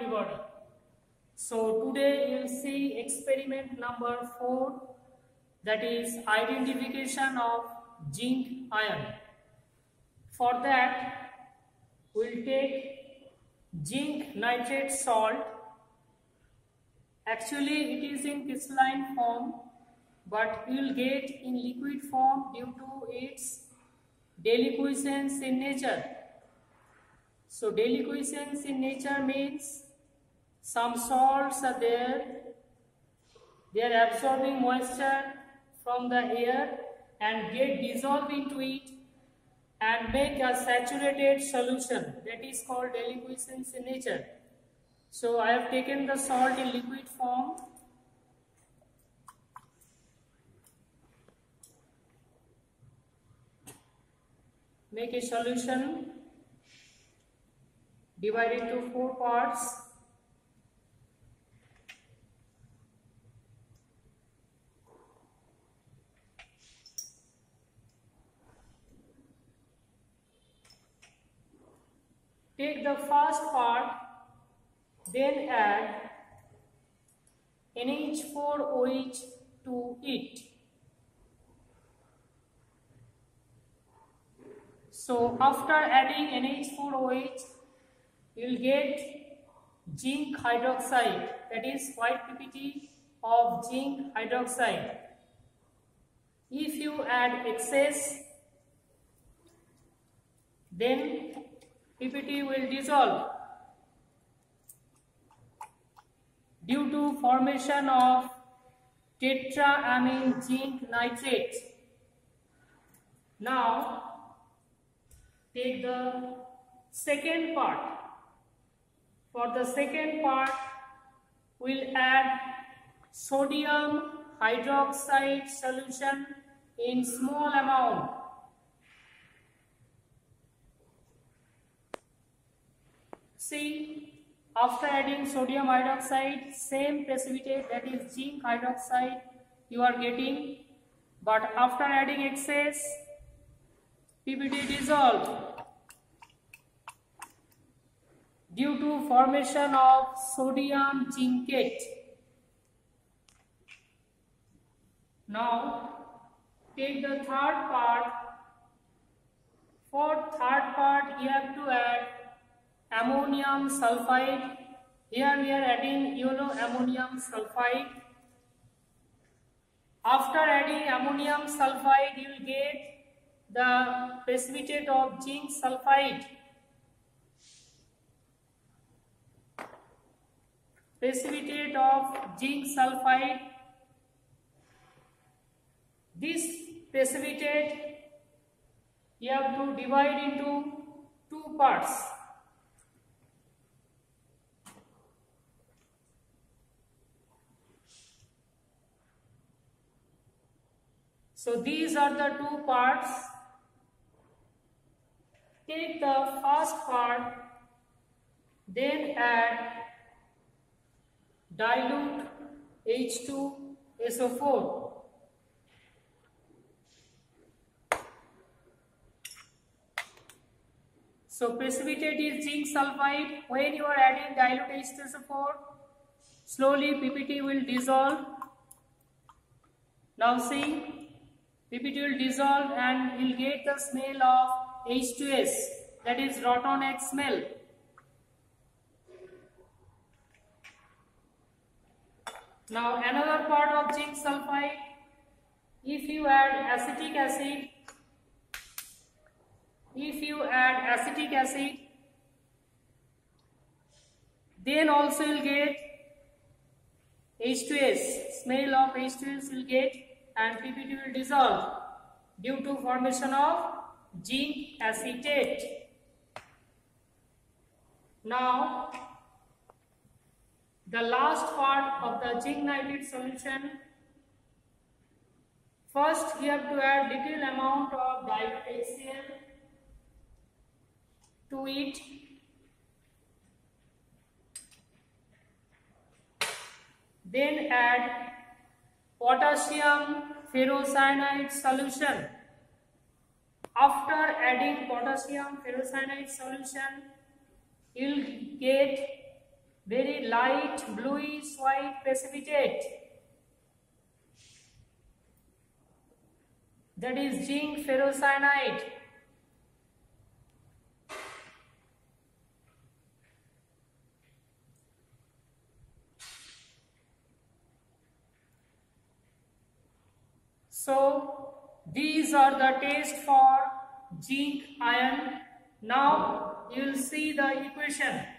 everybody. So today you will see experiment number 4, that is identification of zinc ion. For that we will take zinc nitrate salt. Actually it is in crystalline form, but you will get in liquid form due to its deliquescence in nature. So deliquescence in nature means some salts are there, they are absorbing moisture from the air and get dissolved into it and make a saturated solution, that is called deliquescence in nature. So I have taken the salt in liquid form. Make a solution, divide it into 4 parts. Take the first part, then add NH4OH to it. So after adding NH4OH, you will get zinc hydroxide, that is white PPT of zinc hydroxide. If you add excess, then PPT will dissolve due to formation of tetraamine zinc nitrate. Now take the second part. For the second part, we will add sodium hydroxide solution in small amount. See, after adding sodium hydroxide, same precipitate, that is zinc hydroxide you are getting, but after adding excess, PPT dissolved due to formation of sodium zincate. Now take the third part. For third part you have to add ammonium sulfide. Here we are adding yellow ammonium sulfide. After adding ammonium sulfide, you will get the precipitate of zinc sulfide. Precipitate of zinc sulfide. This precipitate you have to divide into 2 parts. So these are the 2 parts. Take the first part, then add dilute H2SO4. So precipitate is zinc sulfide. When you are adding dilute H2SO4, slowly PPT will dissolve. Now see, PPT will dissolve and you will get the smell of H2S, that is rotten egg smell. Now another part of zinc sulfide, if you add acetic acid, then also you will get H2S, smell of H2S you will get, and PPT will dissolve due to formation of zinc acetate. Now the last part of the zinc nitrate solution. First you have to add little amount of dilute HCl to it. Then add potassium ferrocyanide solution. After adding potassium ferrocyanide solution, you will get very light bluish white precipitate, that is zinc ferrocyanide. So these are the tests for zinc ion. Now you will see the equation.